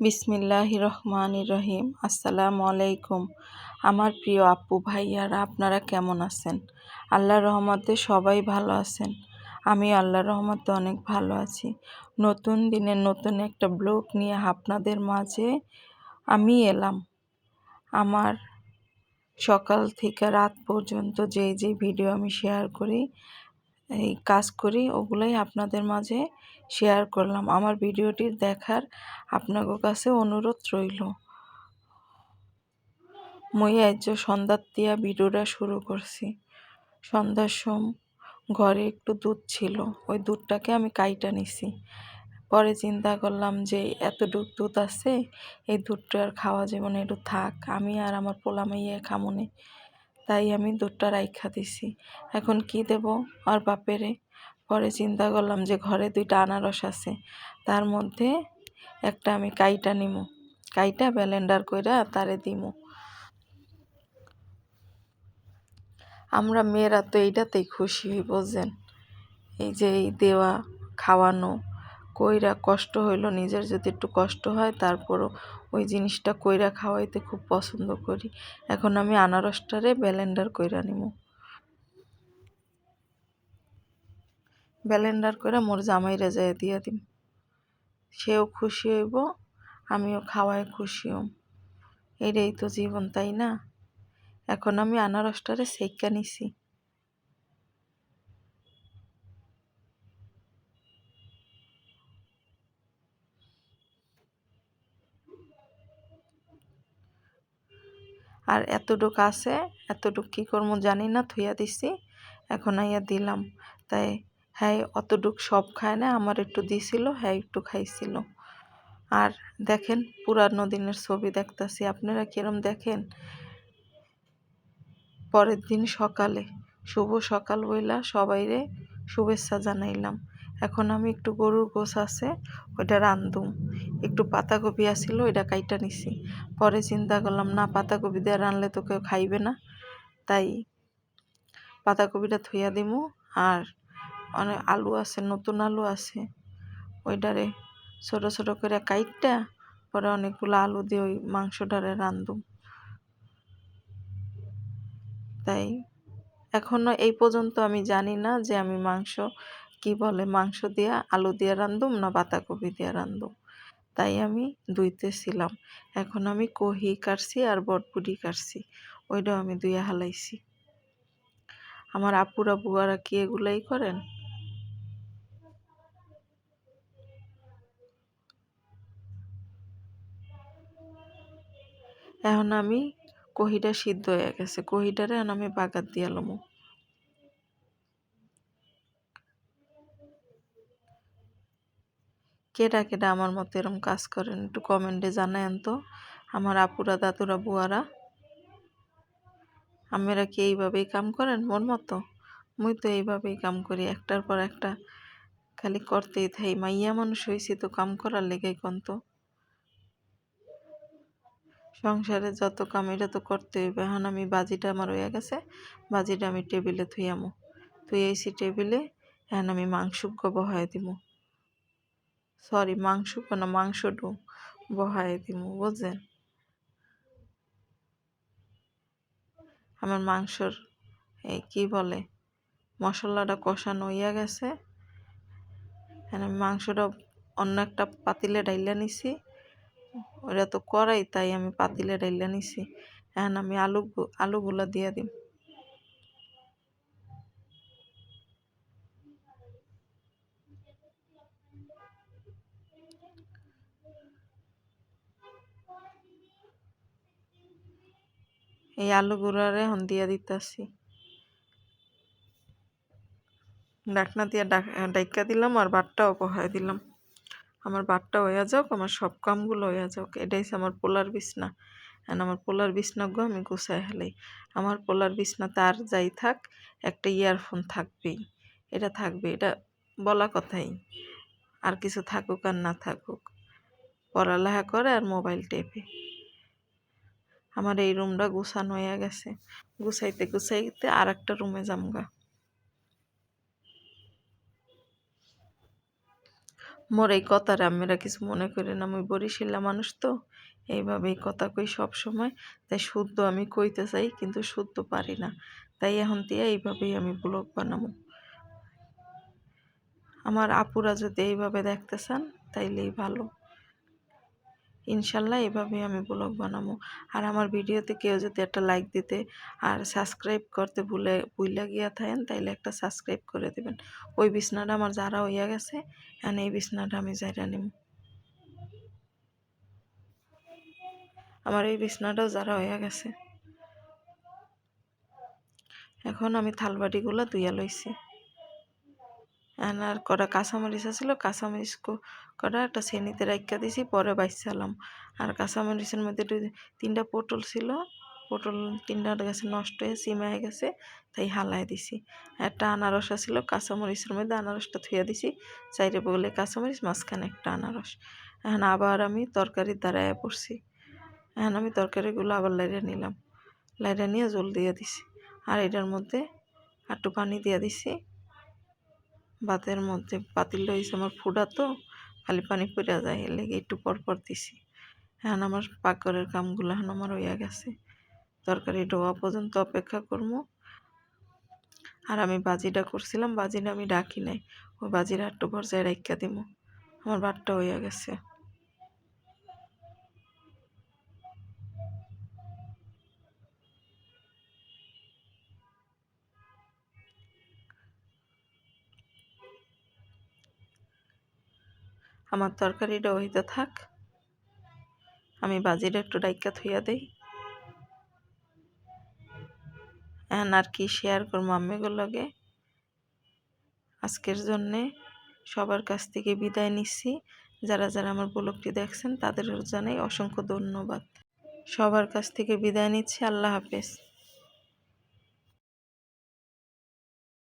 বিসমিল্লাহির রহমানির রহিম। আসসালামু আলাইকুম। আমার প্রিয় আপু ভাইয়ারা, আপনারা কেমন আছেন? আল্লাহর রহমতে সবাই ভালো আছেন। আমি আল্লাহর রহমতে অনেক ভালো আছি। নতুন দিনে নতুন একটা ব্লগ নিয়ে আপনাদের মাঝে আমি এলাম। আমার সকাল থেকে রাত পর্যন্ত যে ভিডিও আমি শেয়ার করি, এই কাজ করি, ওগুলোই আপনাদের মাঝে শেয়ার করলাম। আমার ভিডিওটি দেখার আপনাদের কাছে অনুরোধ রইল। মই আজ সন্ধ্যার দিয়া ভিডিওটা শুরু করছি। সন্ধ্যার সময় ঘরে একটু দুধ ছিল, ওই দুধটাকে আমি কাইটা নিছি। পরে চিন্তা করলাম যে এতটুক দুধ আছে, এই দুধটা আর খাওয়া যাবে না, একটু থাক, আমি আর আমার পোলা মাইয়া খামুনে। তাই আমি দুধটা রাইখা দিছি। এখন কি দেব আর বাপেরে? পরে চিন্তা করলাম যে ঘরে 2টা আনারস আছে, তার মধ্যে একটা আমি কাইটা নিমু, কাইটা ব্লেন্ডার কইরা তারে দিমু। আমরা মেয়েরা তো এইটাতেই খুশি হই, বোঝেন? এই যে এই দেওয়া, খাওয়ানো, কইরা কষ্ট হইলো, নিজের যদি একটু কষ্ট হয় তারপরও ওই জিনিসটা কইরা খাওয়াইতে খুব পছন্দ করি। এখন আমি আনারসটারে ব্লেন্ডার কইরা নিমু, ব্লেন্ডার কইরা মোর জামাইরে যাইয়া দিয়া দিম। সেও খুশি হইব, আমিও খাওয়ায় খুশি হম। এটাই তো জীবন, তাই না? এখন আমি আনারসটারে সেক্কা নিছি। আর এতটুক আছে, এতটুক কি করবো জানি না, থুইয়া দিছি। এখন আইয়া দিলাম। তাই হ্যাঁ, অতটুক সব খায় না, আমার একটু দিছিল, হ্যাঁ একটু খাইছিল। আর দেখেন, পুরানো দিনের ছবি দেখতাছি, আপনারা কিরম দেখেন? পরের দিন সকালে শুভ সকাল বইলা সবাইরে শুভেচ্ছা জানাইলাম। এখন আমি একটু গরুর গোশ আছে, ওইটা রান্ধুম। একটু পাতাকপি আসিল, ওইটা কাইটা নিছি। পরে চিন্তা করলাম, না, পাতাকপি দিয়ে রানলে তো কেউ খাইবে না, তাই পাতাকপিটা থুইয়া দিমু। আর অনেক আলু আছে, নতুন আলু আছে, ওইটারে ছোট ছোট করে কাইটটা পরে অনেকগুলো আলু দিয়ে ওই মাংসটারে রান্ধুম। তাই এখনো এই পর্যন্ত আমি জানি না যে আমি মাংস কি বলে, মাংস দিয়া আলু দিয়ে রান্ধুম না পাতাকপি দিয়ে রান্ধুম। তাই আমি ধুইতেছিলাম। এখন আমি কহি কাটছি আর বটবুটি কাটছি, ওইটাও আমি ধুইয়া হালাইছি। আমার আপুরা বুয়ারা কি এগুলাই করেন? এখন আমি কহিটা সিদ্ধ হয়ে গেছে, কহিটারে এখন আমি বাগার দিয়া লমু। কেডা কেডা আমার মতো এরকম কাজ করেন একটু কমেন্টে জানায়েন তো। আমার আপুরা, দাদুরা, বুয়ারা, আপনারা কি এইভাবেই কাম করেন মোর মতো? মুই তো এইভাবেই কাম করি, একটার পর একটা খালি করতেই থাই। মাইয়া মানুষ হইছি তো কাম করার লেগেই কন্ত। সংসারে যত কাম এটা তো করতে হইবে। এখন আমি বাজিটা আমার হইয়া গেছে, বাজিটা আমি টেবিলে থুইয়ামু, থুইয়াইছি টেবিলে। এখন আমি মাংসুগ্য বহায় দিমু, সরি মাংসুগ্য না, মাংসটু বহায় দিমু, বুঝছেন? আমার মাংসর এই কি বলে, মশলাটা কষানো হইয়া গেছে। এখন আমি মাংসটা অন্য একটা পাতিলে ডাইলা নিছি, ওটা তো কড়াই, তাই আমি পাতিলে ডাইলা নিছি। এখন আমি আলুগুলা দিয়া দিম। এই আলুগুলারে এখন দিয়া দিতাছি, ডাকনা দিয়া ডাইকা দিলাম আর ভাতটাও বহায় দিলাম। আমার ভাতটা হইয়া যাওক, আমার সব কামগুলো হইয়া যাওক। এটাই আমার পোলার বিছনা। এখন আমার পোলার বিছনাগো আমি গুছাই হেলাই। আমার পোলার বিছনাতে আর যাই থাক, একটা ইয়ারফোন থাকবেই, এটা থাকবে, এটা বলা কথাই। আর কিছু থাকুক আর না থাকুক, পড়ালেখা করে আর মোবাইল টেপে। আমার এই রুমটা গুছানো হয়ে গেছে, গুছাইতে গুছাইতে আর একটা রুমে যামগা। মোর এই কথারে আপনারা কিছু মনে করেন, আমি বরিশালের মানুষ তো, এইভাবেই কথা কই সব সময়। তাই শুদ্ধ আমি কইতে চাই কিন্তু শুদ্ধ পারি না, তাই এখন দিয়ে এইভাবেই আমি ব্লগ বানাবো। আমার আপুরা যদি এইভাবে দেখতে চান তাইলেই ভালো, ইনশাল্লাহ এভাবেই আমি ব্লগ বানাবো। আর আমার ভিডিওতে কেউ যদি একটা লাইক দিতে আর সাবস্ক্রাইব করতে ভুলে গিয়া থাকেন তাইলে একটা সাবস্ক্রাইব করে দেবেন। ওই বিছনাটা আমার যারা হইয়া গেছে, এখন এই বিছনাটা আমি যাইরা নিব। আমার এই বিছনাটাও যারা হইয়া গেছে। এখন আমি থালবাটিগুলো ধুইয়া লইছি। আর কটা কাঁচামরিচ আছিল, কাঁচামরিচ কটা একটা শ্রেণীতে রাখিয়া দিছি, পরে বাইসালাম। আর কাঁচামরিচের মধ্যে 3টা পটল ছিল, পটল 3টা গেছে নষ্ট হয়ে চিমায় গেছে, তাই হালাই দিছি। একটা আনারস ছিল কাঁচামরিচের মধ্যে, আনারসটা থুইয়া দিছি, 4 বগলে কাঁচামরিচ, মাঝখানে একটা আনারস। এখন আবার আমি তরকারির দাঁড়ায় পড়ছি। এখন আমি তরকারিগুলো আবার লাইড়া নিলাম, লাইড়া নিয়ে জল দিয়ে দিছি। আর এটার মধ্যে একটু পানি দিয়ে দিছি। ভাতের মধ্যে পাতিল হয়েছে আমার ফুডা তো, খালি পানি পড়া যায়, এর লেগে একটু পর দিছি। এখন আমার পাকঘরের কামগুলো এখন আমার হইয়া গেছে, তরকারি ডোয়া পর্যন্ত অপেক্ষা করবো। আর আমি বাজিটা করছিলাম, বাজিটা আমি ডাকি নাই, ওই বাজিটা একটু পর্যায়ে রাখিয়া দিব। আমার ভাতটা হইয়া গেছে। আমার তরকারিটা হইতে থাক, আমি বাজিটা একটু ডাইকা থইয়া দেই। এখন আর কি শেয়ার করবো আম্মেগুলো লগে। আজকের জন্যে সবার কাছ থেকে বিদায় নিচ্ছি। যারা যারা আমার ব্লগটি দেখছেন তাদের জানাই অসংখ্য ধন্যবাদ। সবার কাছ থেকে বিদায় নিচ্ছি। আল্লাহ হাফেজ।